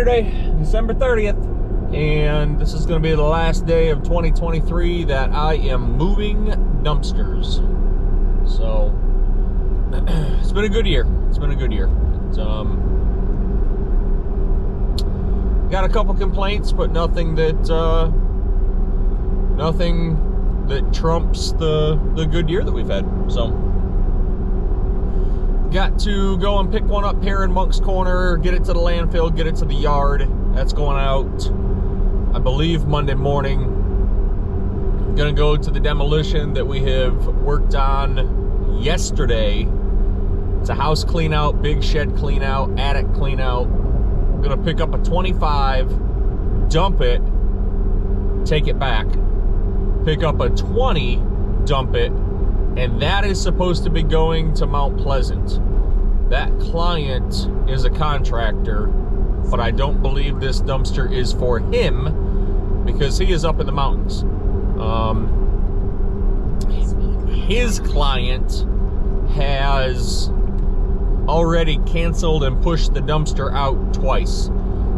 Saturday, December 30th, and this is going to be the last day of 2023 that I am moving dumpsters. So, it's been a good year. It's been a good year. Got a couple complaints, but nothing that trumps the good year that we've had. So, got to go and pick one up here in Moncks Corner, get it to the landfill, get it to the yard. That's going out, I believe, Monday morning. Gonna go to the demolition that we have worked on yesterday. It's a house clean out, big shed clean out, attic clean out. Gonna pick up a 25, dump it, take it back. Pick up a 20, dump it, and that is supposed to be going to Mount Pleasant. That client is a contractor, but I don't believe this dumpster is for him because he is up in the mountains. His client has already canceled and pushed the dumpster out twice.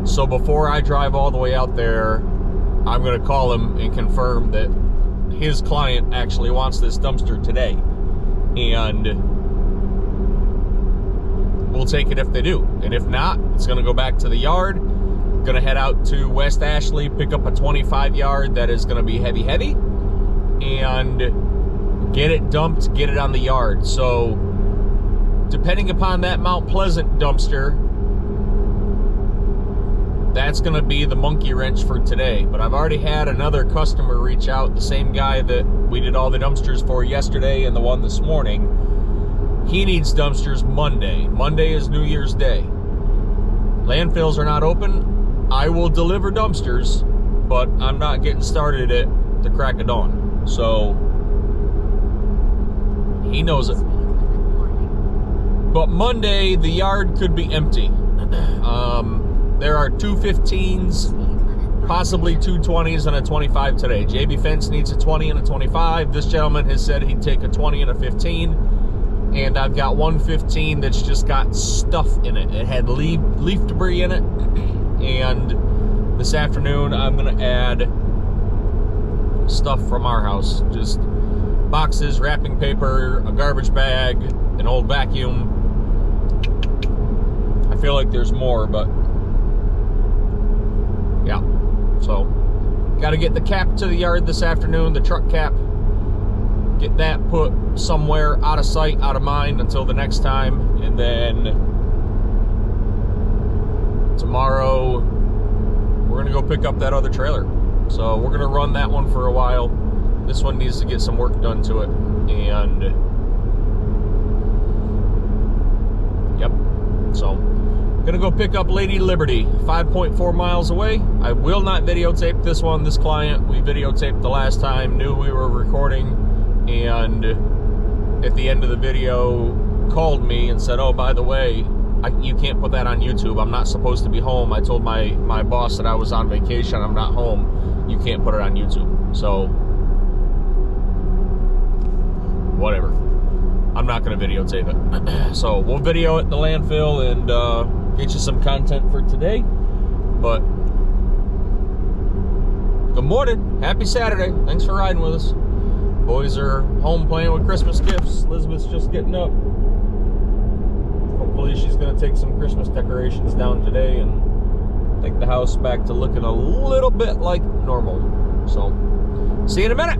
So before I drive all the way out there, I'm going to call him and confirm that his client actually wants this dumpster today, and we'll take it if they do. And if not, it's going to go back to the yard. Going to head out to West Ashley, pick up a 25 yard that is going to be heavy, and get it dumped, get it on the yard. So depending upon that Mount Pleasant dumpster, that's going to be the monkey wrench for today. But I've already had another customer reach out, the same guy that we did all the dumpsters for yesterday and the one this morning. He needs dumpsters Monday. Monday is New Year's Day. Landfills are not open. I will deliver dumpsters, but I'm not getting started at the crack of dawn. So he knows it. But Monday, the yard could be empty. There are two 15s, possibly two 20s, and a 25 today. JB Fence needs a 20 and a 25. This gentleman has said he'd take a 20 and a 15. And I've got one 15 that's just got stuff in it. It had leaf debris in it. And this afternoon, I'm going to add stuff from our house. Just boxes, wrapping paper, a garbage bag, an old vacuum. I feel like there's more, but yeah. So, got to get the cap to the yard this afternoon, the truck cap. Get that put somewhere out of sight, out of mind until the next time. And then tomorrow, we're going to go pick up that other trailer. So we're going to run that one for a while. This one needs to get some work done to it. And yep. So, gonna go pick up Lady Liberty, 5.4 miles away. I will not videotape this one. This client, we videotaped the last time, knew we were recording, and at the end of the video called me and said, oh, by the way, you can't put that on YouTube. I'm not supposed to be home. I told my boss that I was on vacation. I'm not home. You can't put it on YouTube. So, whatever. I'm not going to videotape it. So, we'll video at the landfill and get you some content for today. But, good morning. Happy Saturday. Thanks for riding with us. Boys are home playing with Christmas gifts. Elizabeth's just getting up. Hopefully she's going to take some Christmas decorations down today and take the house back to looking a little bit like normal. So, see you in a minute.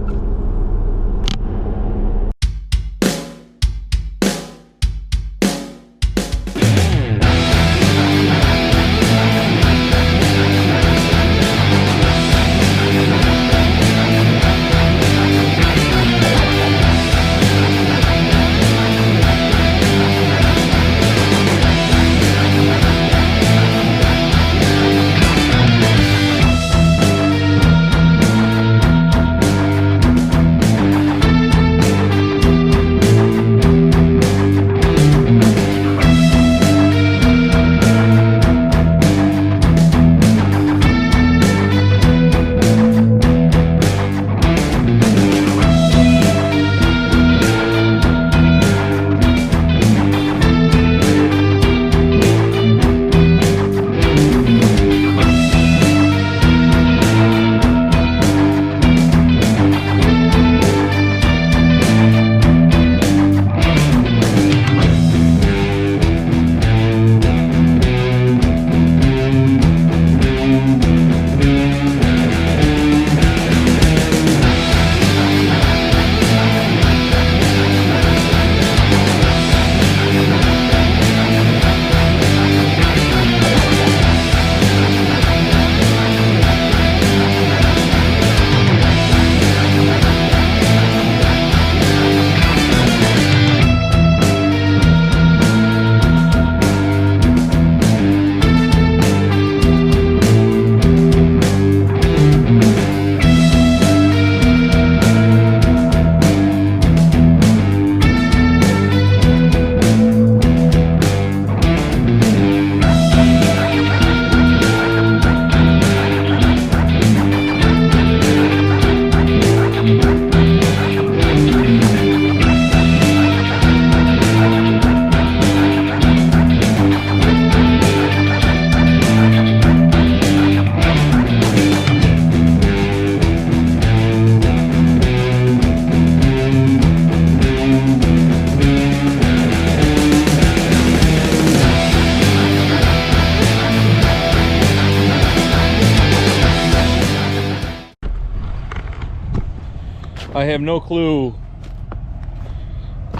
I have no clue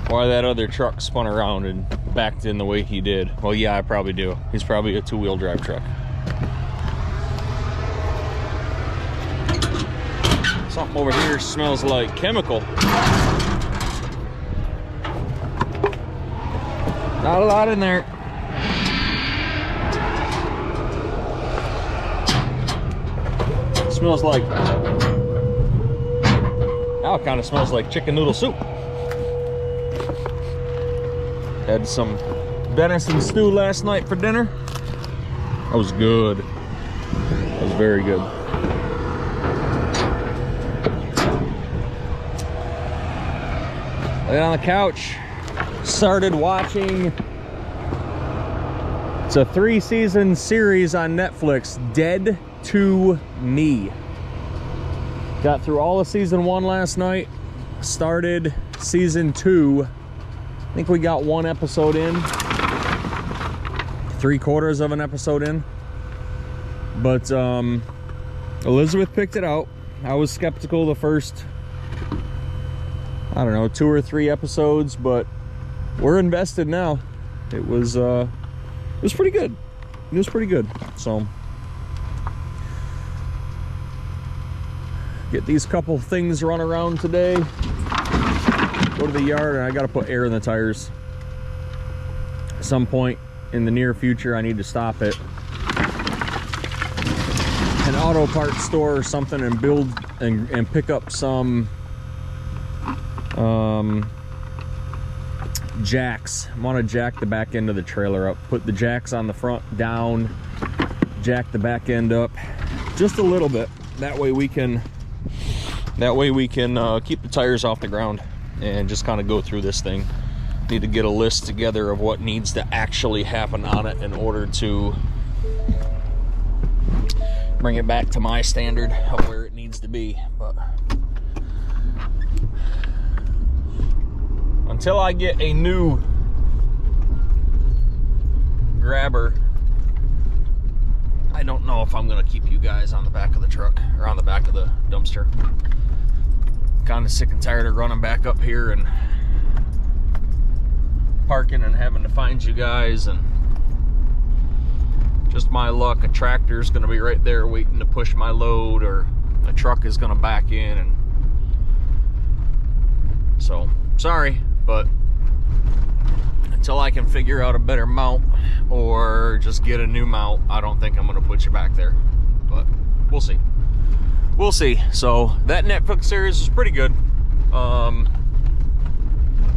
why that other truck spun around and backed in the way he did. Well, yeah, I probably do. He's probably a two-wheel drive truck. Something over here smells like chemical. Not a lot in there. Smells like, now it kind of smells like chicken noodle soup. Had some venison stew last night for dinner. That was good. That was very good. Laid on the couch, started watching. It's a 3-season series on Netflix, Dead to Me. Got through all of season 1 last night, started season 2. I think we got 1 episode in, 3/4 of an episode in. But Elizabeth picked it out. I was skeptical the first, I don't know, 2 or 3 episodes, but we're invested now. It was pretty good. It was pretty good. So get these couple things run around today. Go to the yard, and I gotta put air in the tires. At some point in the near future, I need to stop at an auto parts store or something and build and pick up some jacks. I want to jack the back end of the trailer up, put the jacks on the front down, jack the back end up just a little bit. That way we can keep the tires off the ground and just kind of go through this thing. Need to get a list together of what needs to actually happen on it in order to bring it back to my standard of where it needs to be. But until I get a new grabber, I don't know if I'm gonna keep you guys on the back of the truck or on the back of the dumpster. Kind of sick and tired of running back up here and parking and having to find you guys, and just my luck, a tractor's gonna be right there waiting to push my load, or a truck is gonna back in, and so sorry, but until I can figure out a better mount or just get a new mount, I don't think I'm gonna put you back there, but we'll see. We'll see. So that Netflix series is pretty good.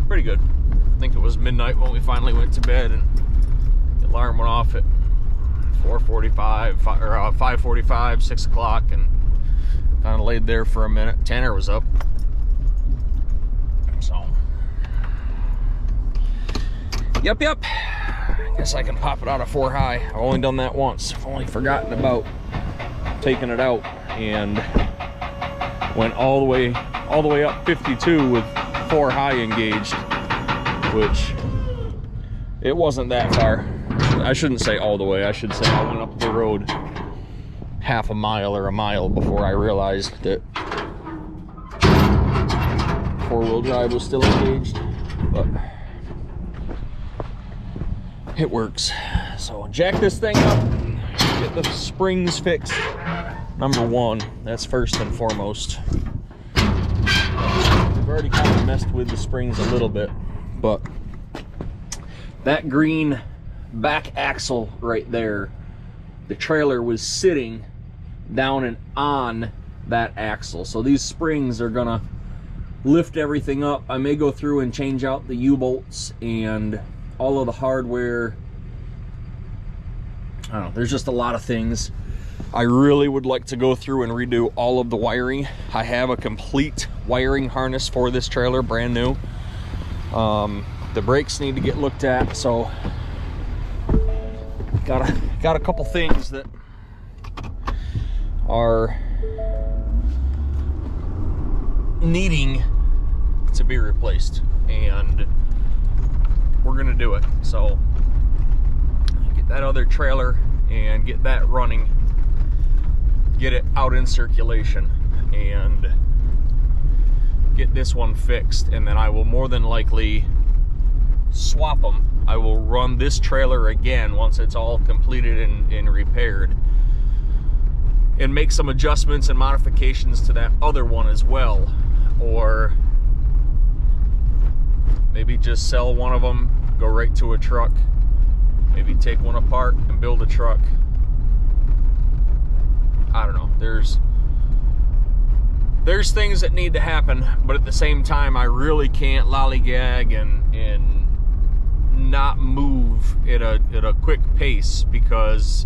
Pretty good. I think it was midnight when we finally went to bed, and the alarm went off at 4:45 or 5:45, 6 o'clock, and kind of laid there for a minute. Tanner was up. So, yep. Guess I can pop it out of 4 high. I've only done that once. I've only forgotten about taking it out, and went all the way up 52 with 4 high engaged, which it wasn't that far. I shouldn't say all the way. I should say I went up the road half a mile or a mile before I realized that 4-wheel drive was still engaged, but it works. So jack this thing up, get the springs fixed. Number 1, that's first and foremost. We've already kind of messed with the springs a little bit, but that green back axle right there, the trailer was sitting down and on that axle. So these springs are gonna lift everything up. I may go through and change out the U-bolts and all of the hardware. I don't know, there's just a lot of things. I really would like to go through and redo all of the wiring. I have a complete wiring harness for this trailer, brand new. The brakes need to get looked at, so got a couple things that are needing to be replaced, and we're gonna do it. So get that other trailer and get that running, get it out in circulation, and get this one fixed, and then I will more than likely swap them. I will run this trailer again once it's all completed and repaired, and make some adjustments and modifications to that other one as well. Or maybe just sell one of them, go right to a truck, maybe take one apart and build a truck. I don't know. There's things that need to happen, but at the same time, I really can't lollygag and not move at a quick pace, because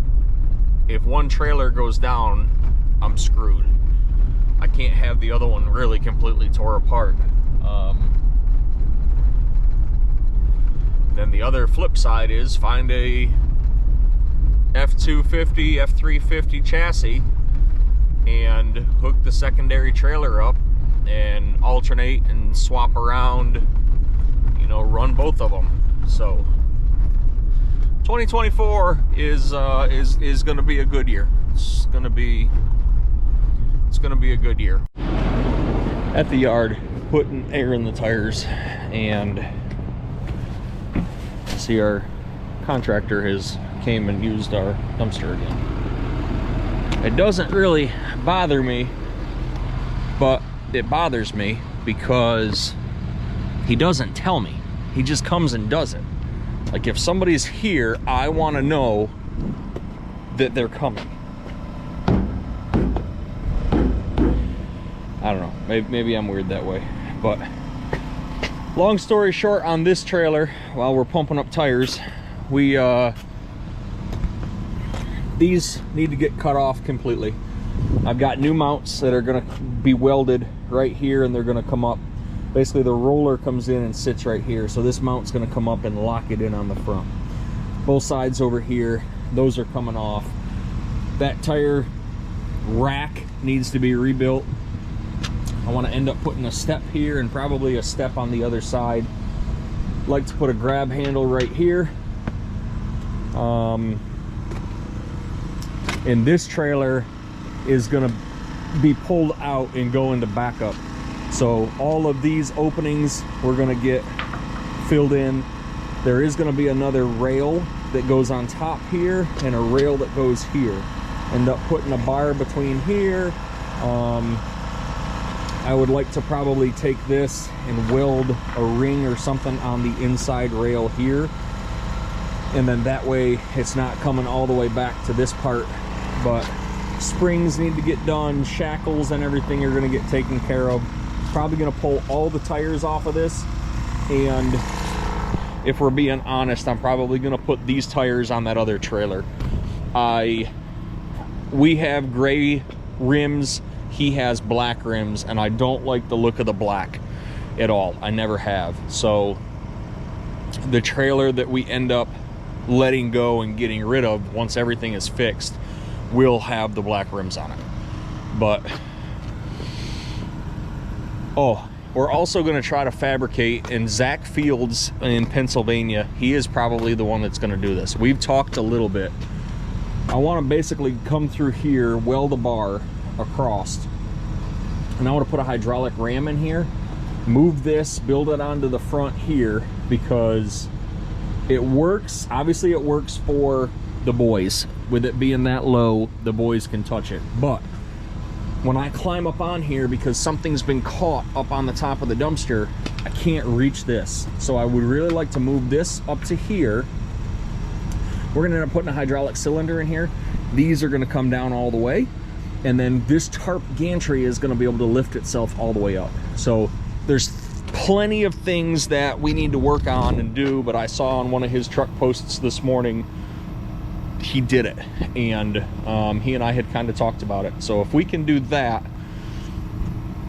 if one trailer goes down, I'm screwed. I can't have the other one really completely tore apart. Then the other flip side is find a F250, F350 chassis and hook the secondary trailer up and alternate and swap around, you know, run both of them. So 2024 is going to be a good year. It's going to be a good year. At the yard, putting air in the tires, and see our contractor has came and used our dumpster again. It doesn't really bother me, but it bothers me because he doesn't tell me. He just comes and does it. Like, if somebody's here, I want to know that they're coming. I don't know, maybe I'm weird that way, but long story short, on this trailer, while we're pumping up tires, we these need to get cut off completely. I've got new mounts that are going to be welded right here, and they're going to come up. Basically, the roller comes in and sits right here, so this mount's going to come up and lock it in on the front. Both sides over here, those are coming off. That tire rack needs to be rebuilt. I want to end up putting a step here and probably a step on the other side. Like to put a grab handle right here. And this trailer is going to be pulled out and go into backup. So all of these openings we're going to get filled in. There is going to be another rail that goes on top here and a rail that goes here. End up putting a bar between here. I would like to probably take this and weld a ring or something on the inside rail here, and then that way it's not coming all the way back to this part. But springs need to get done, shackles and everything are going to get taken care of. Probably going to pull all the tires off of this, and if we're being honest, I'm probably going to put these tires on that other trailer. We have gray rims, he has black rims, and I don't like the look of the black at all. I never have. So the trailer that we end up letting go and getting rid of once everything is fixed will have the black rims on it. But we're also going to try to fabricate, and Zach Fields in Pennsylvania, he is probably the one that's going to do this. We've talked a little bit. I want to basically come through here, weld a bar across, and I want to put a hydraulic ram in here, move this, build it onto the front here, because it works. Obviously it works for the boys. With it being that low, the boys can touch it. But when I climb up on here, because something's been caught up on the top of the dumpster, I can't reach this. So I would really like to move this up to here. We're gonna end up putting a hydraulic cylinder in here. These are gonna come down all the way, and then this tarp gantry is gonna be able to lift itself all the way up. So there's plenty of things that we need to work on and do, but I saw on one of his truck posts this morning, he did it, and he and I had kind of talked about it. So if we can do that,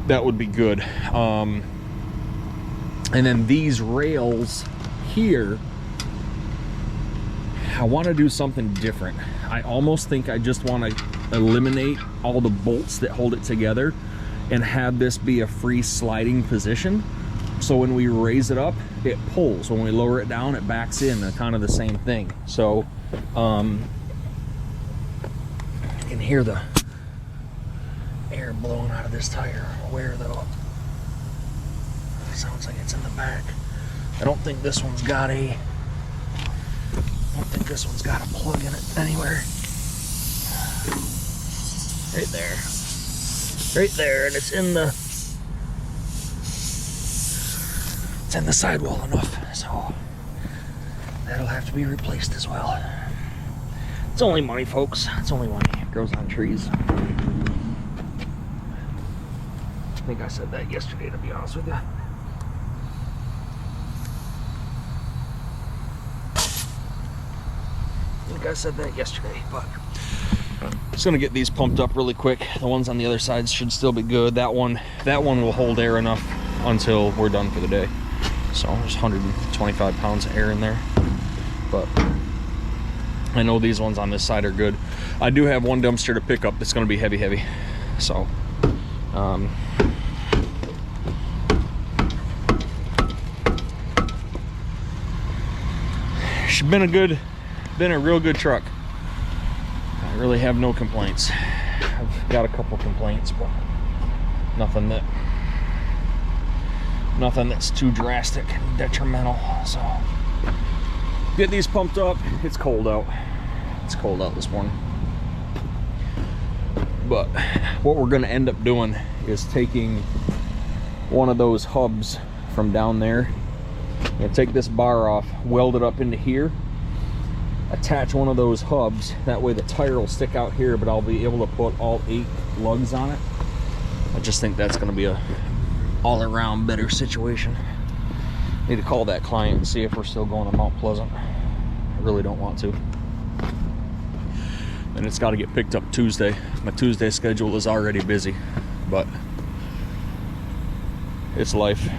that would be good. And then these rails here, I want to do something different. I almost think I just want to eliminate all the bolts that hold it together and have this be a free sliding position. So when we raise it up, it pulls. When we lower it down, it backs in, kind of the same thing. So you can hear the air blowing out of this tire. Where though? Sounds like it's in the back. I don't think this one's got a plug in it anywhere. Right there. Right there, and it's in the sidewall enough, so that'll have to be replaced as well. It's only money, folks. It's only money. It grows on trees. I think I said that yesterday, to be honest with you. I said that yesterday, but just gonna get these pumped up really quick. The ones on the other side should still be good. That one will hold air enough until we're done for the day. So there's 125 pounds of air in there, but I know these ones on this side are good. I do have one dumpster to pick up that's gonna be heavy, so it's been a real good truck. I really have no complaints. I've got a couple complaints, but nothing that's too drastic and detrimental. So get these pumped up. It's cold out. It's cold out this morning. But what we're gonna end up doing is taking one of those hubs from down there and take this bar off, weld it up into here, attach one of those hubs. That way the tire will stick out here, but I'll be able to put all 8 lugs on it. I just think that's going to be a all-around better situation. Need to call that client and see if we're still going to Mount Pleasant. I really don't want to. And it's got to get picked up Tuesday. My Tuesday schedule is already busy, but it's life.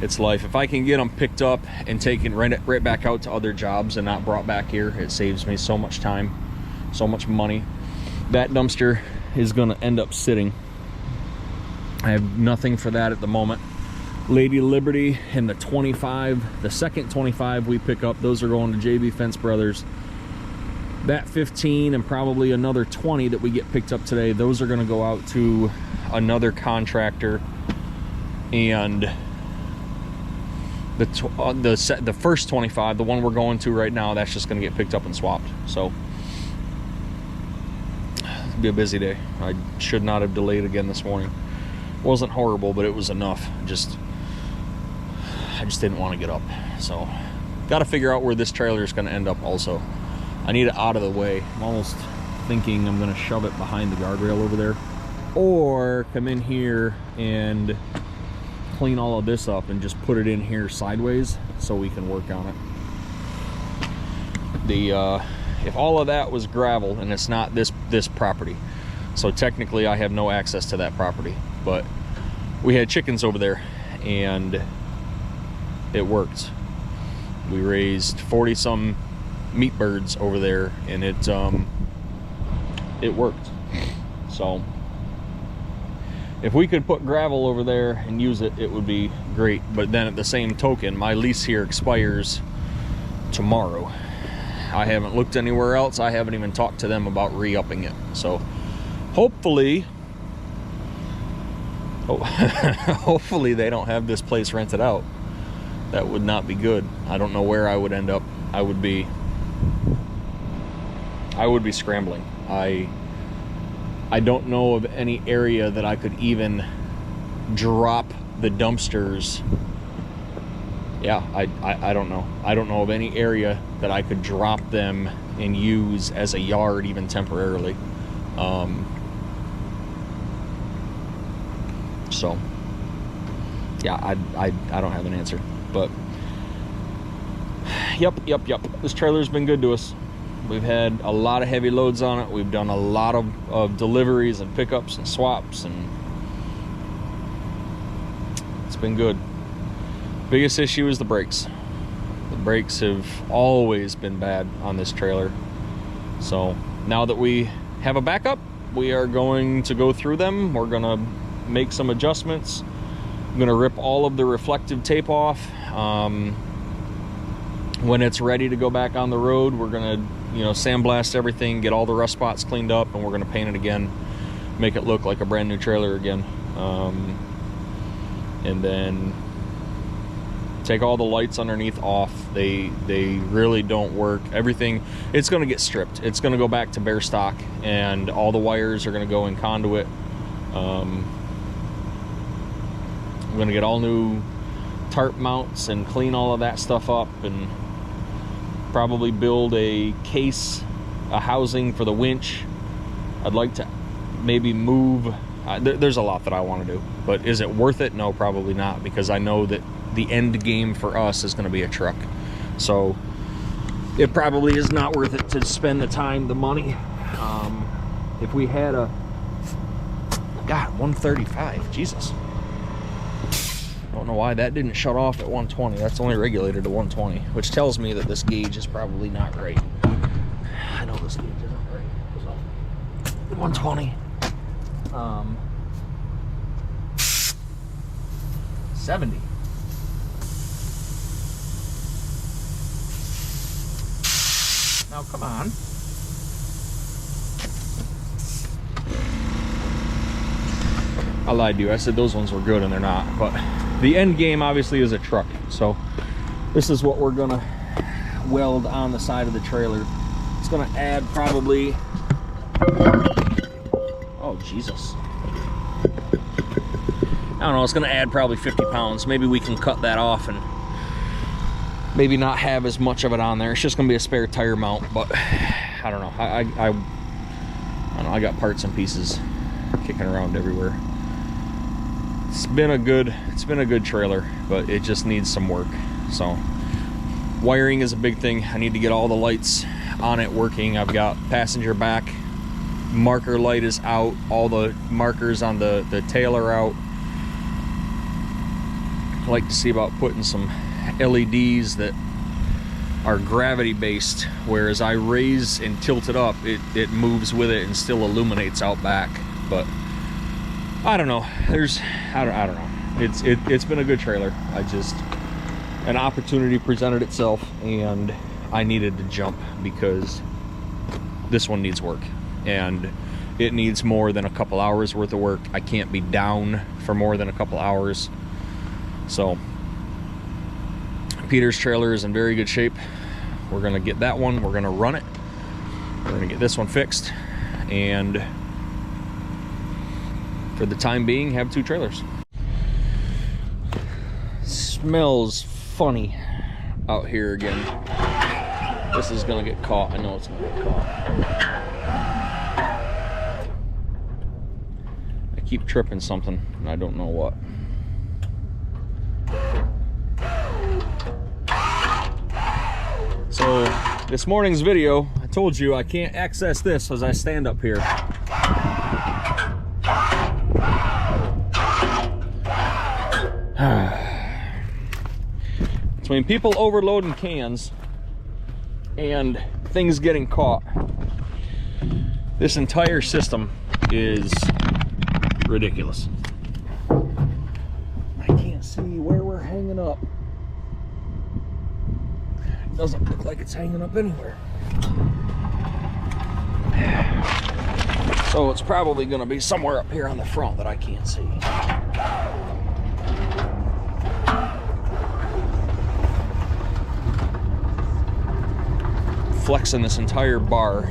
It's life. If I can get them picked up and taken right back out to other jobs and not brought back here, it saves me so much time, so much money. That dumpster is going to end up sitting. I have nothing for that at the moment. Lady Liberty and the 25, the second 25 we pick up, those are going to JB Fence Brothers. That 15 and probably another 20 that we get picked up today, those are going to go out to another contractor. And the first 25, the one we're going to right now, that's just going to get picked up and swapped. So it'll be a busy day. I should not have delayed again this morning. It wasn't horrible, but it was enough. I just didn't want to get up. So got to figure out where this trailer is going to end up also. I need it out of the way. I'm almost thinking I'm going to shove it behind the guardrail over there, or come in here and clean all of this up and just put it in here sideways so we can work on it. If all of that was gravel, and it's not this property, so technically I have no access to that property, but we had chickens over there and it worked. We raised 40 some meat birds over there, and it worked. So if we could put gravel over there and use it, it would be great. But then at the same token, my lease here expires tomorrow. I haven't looked anywhere else. I haven't even talked to them about re-upping it. So hopefully hopefully they don't have this place rented out. That would not be good. I don't know where I would end up. I would be scrambling. I don't know of any area that I could even drop the dumpsters. Yeah, I don't know. I don't know of any area that I could drop them and use as a yard even temporarily. So yeah, I don't have an answer, but yep. This trailer's been good to us. We've had a lot of heavy loads on it. We've done a lot of deliveries and pickups and swaps, and it's been good. Biggest issue is the brakes. The brakes have always been bad on this trailer. So now that we have a backup, we are going to go through them. We're gonna make some adjustments. I'm gonna rip all of the reflective tape off. When it's ready to go back on the road, we're gonna, sandblast everything, get all the rust spots cleaned up, and we're gonna paint it again, make it look like a brand new trailer again. And then Take all the lights underneath off. They really don't work. Everything, it's going to get stripped. It's going to go back to bare stock, and all the wires are going to go in conduit. I'm going to get all new tarp mounts and clean all of that stuff up, and probably build a case, a housing for the winch. I'd like to maybe move. There's a lot that I want to do, but is it worth it? No, probably not, because I know that the end game for us is going to be a truck. So it probably is not worth it to spend the time, the money. If we had a, God, 135, Jesus. I don't know why that didn't shut off at 120. That's only regulated to 120, which tells me that this gauge is probably not right. I know this gauge isn't right. So 120. 70. Now, come on. I lied to you. I said those ones were good, and they're not. But the end game, obviously, is a truck. So this is what we're going to weld on the side of the trailer. It's going to add probably... Oh, Jesus. I don't know. It's going to add probably 50 pounds. Maybe we can cut that off and maybe not have as much of it on there. It's just gonna be a spare tire mount, but I don't know. I don't know. I got parts and pieces kicking around everywhere. It's been a good trailer, but it just needs some work. So wiring is a big thing. I need to get all the lights on it working. I've got passenger back marker light is out. All the markers on the tail are out. I like to see about putting some LEDs that are gravity based, whereas I raise and tilt it up, it moves with it and still illuminates out back. But I don't know. I don't know. It's been a good trailer. An opportunity presented itself, and I needed to jump because this one needs work, and it needs more than a couple hours worth of work. I can't be down for more than a couple hours. So Peter's trailer is in very good shape. We're gonna get that one, we're gonna run it, we're gonna get this one fixed, and for the time being have two trailers. Smells funny out here again. This is gonna get caught. I know it's gonna get caught. I keep tripping something and I don't know what. So this morning's video, I told you I can't access this as I stand up here. Between people overloading cans and things getting caught, this entire system is ridiculous. I can't see where we're hanging up. Doesn't look like it's hanging up anywhere. So it's probably going to be somewhere up here on the front that I can't see. Flexing this entire bar.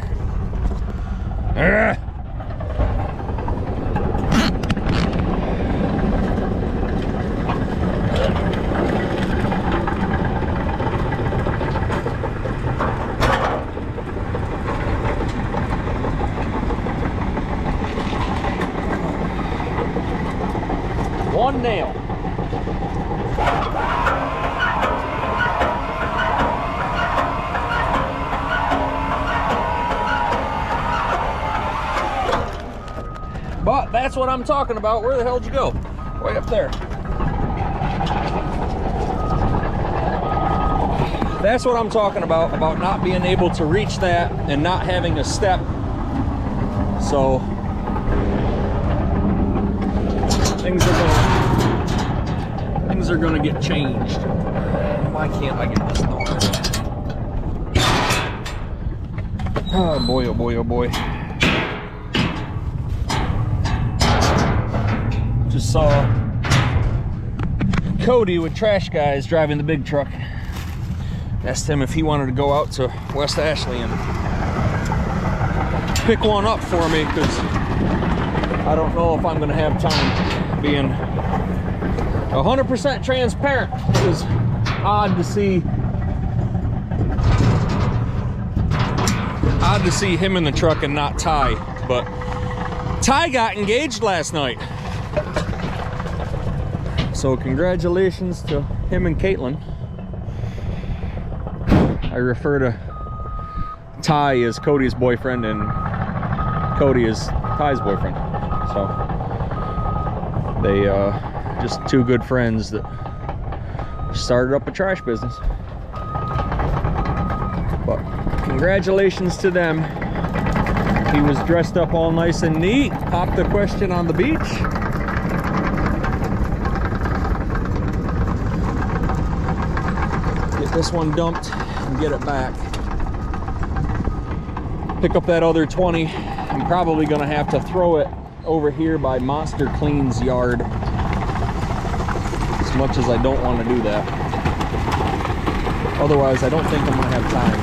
One nail. But that's what I'm talking about. Where the hell did you go? Way up there. That's what I'm talking about not being able to reach that and not having a step. So things are gonna get changed. Why can't I get this door? Oh boy, oh boy, oh boy. Just saw Cody with Trash Guys driving the big truck. Asked him if he wanted to go out to West Ashley and pick one up for me, because I don't know if I'm going to have time. Being 100% transparent, it was odd to see him in the truck and not Ty. But Ty got engaged last night, so congratulations to him and Caitlin. I refer to Ty as Cody's boyfriend and Cody as Ty's boyfriend. So they just two good friends that started up a trash business. But congratulations to them. He was dressed up all nice and neat, popped the question on the beach. Get this one dumped and get it back. Pick up that other 20. I'm probably gonna have to throw it over here by Monster Clean's yard, as much as I don't want to do that. Otherwise, I don't think I'm gonna have time.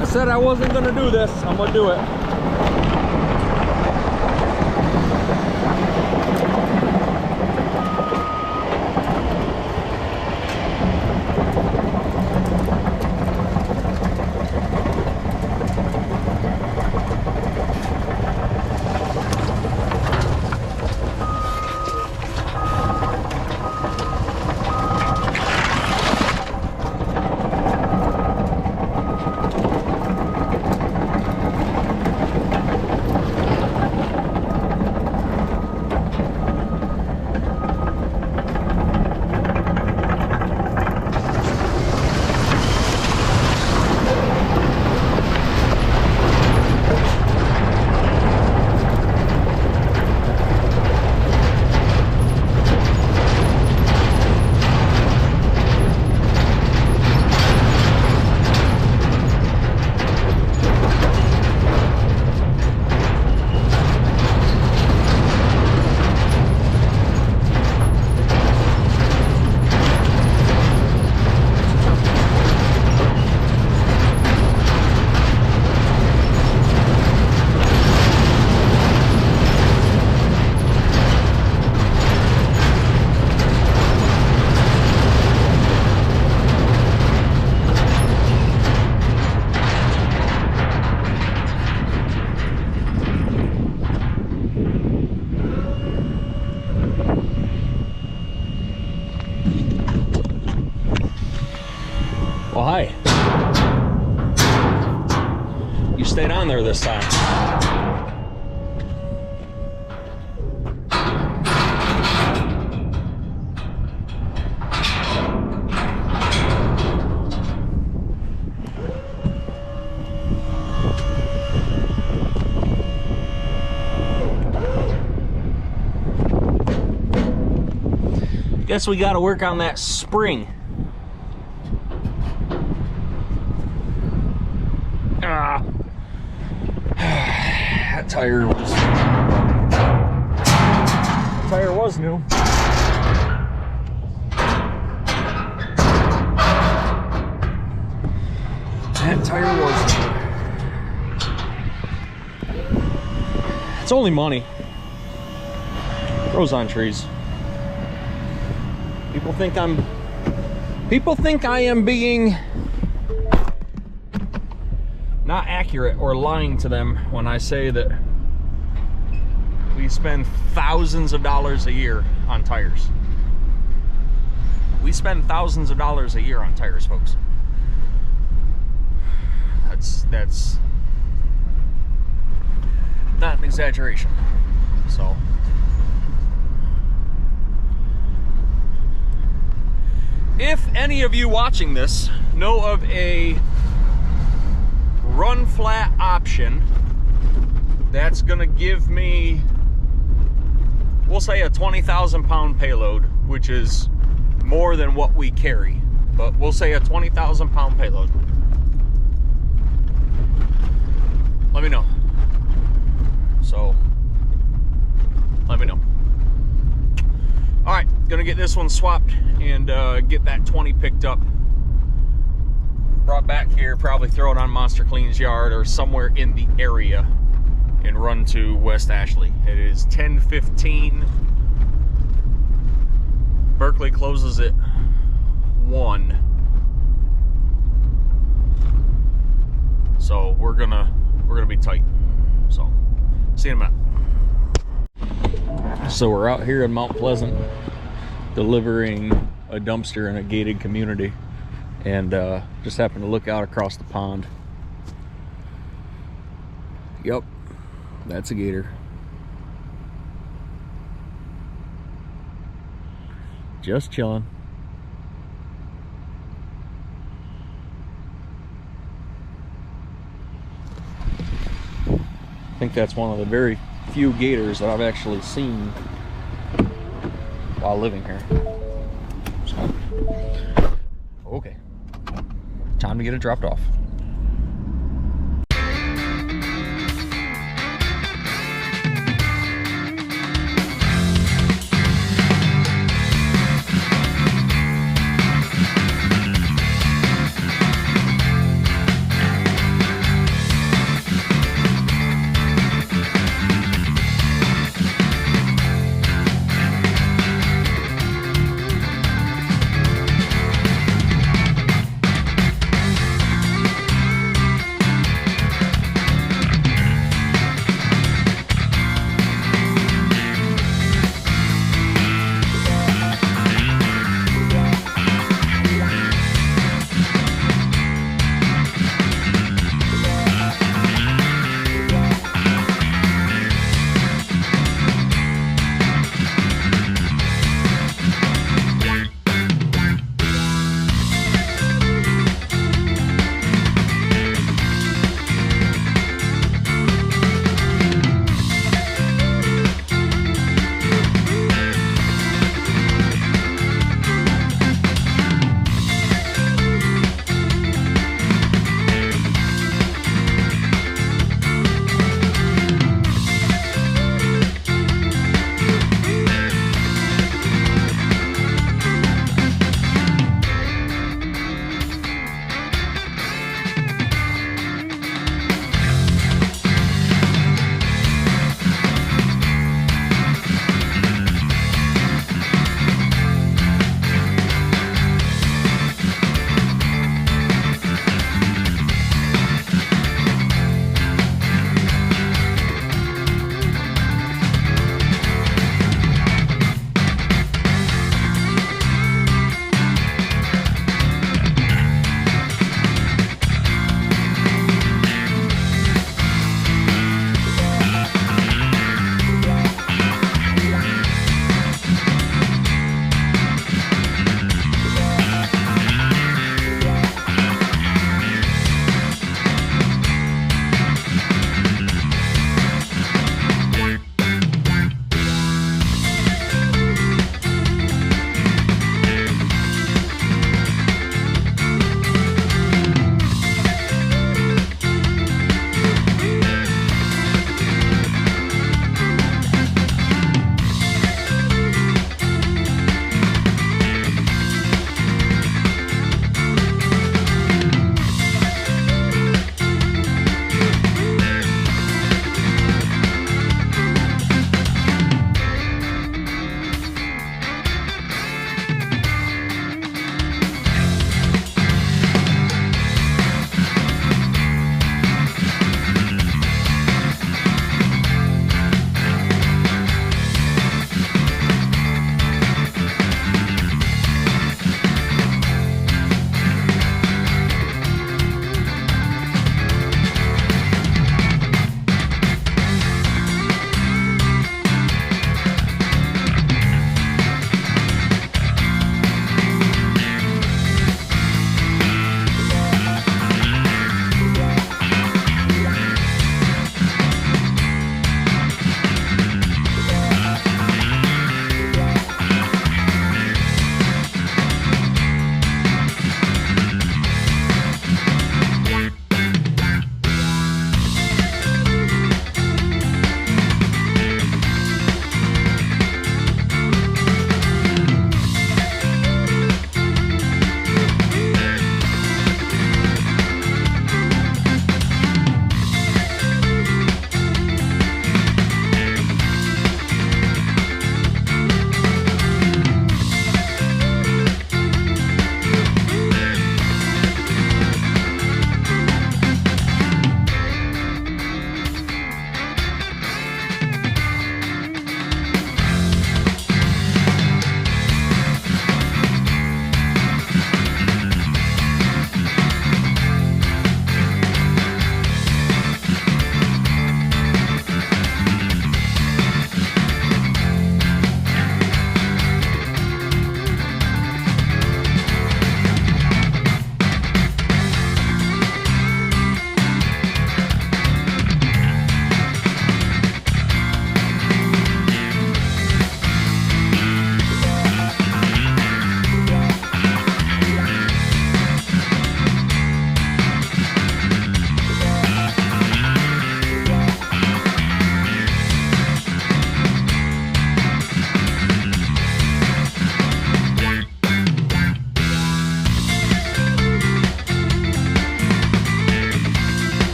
I said I wasn't gonna do this. I'm gonna do it. Well, hi. You stayed on there this time. Guess we got to work on that spring. That tire was new. That tire was new. It's only money. Grows on trees. People think I am being not accurate or lying to them when I say that we spend thousands of dollars a year on tires. We spend thousands of dollars a year on tires, folks. That's not an exaggeration. So if any of you watching this know of a run flat option that's gonna give me, we'll say, a 20,000 pound payload, which is more than what we carry, but we'll say a 20,000 pound payload, let me know. So All right, gonna get this one swapped and get that 20 picked up, brought back here, probably throw it on Monster Clean's yard or somewhere in the area, and run to West Ashley. It is 10:15. Berkeley closes at 1. So we're gonna be tight. So see you in a minute. So we're out here in Mount Pleasant delivering a dumpster in a gated community, and just happened to look out across the pond. Yep, that's a gator. Just chilling. I think that's one of the very few gators that I've actually seen while living here. So, okay, time to get it dropped off.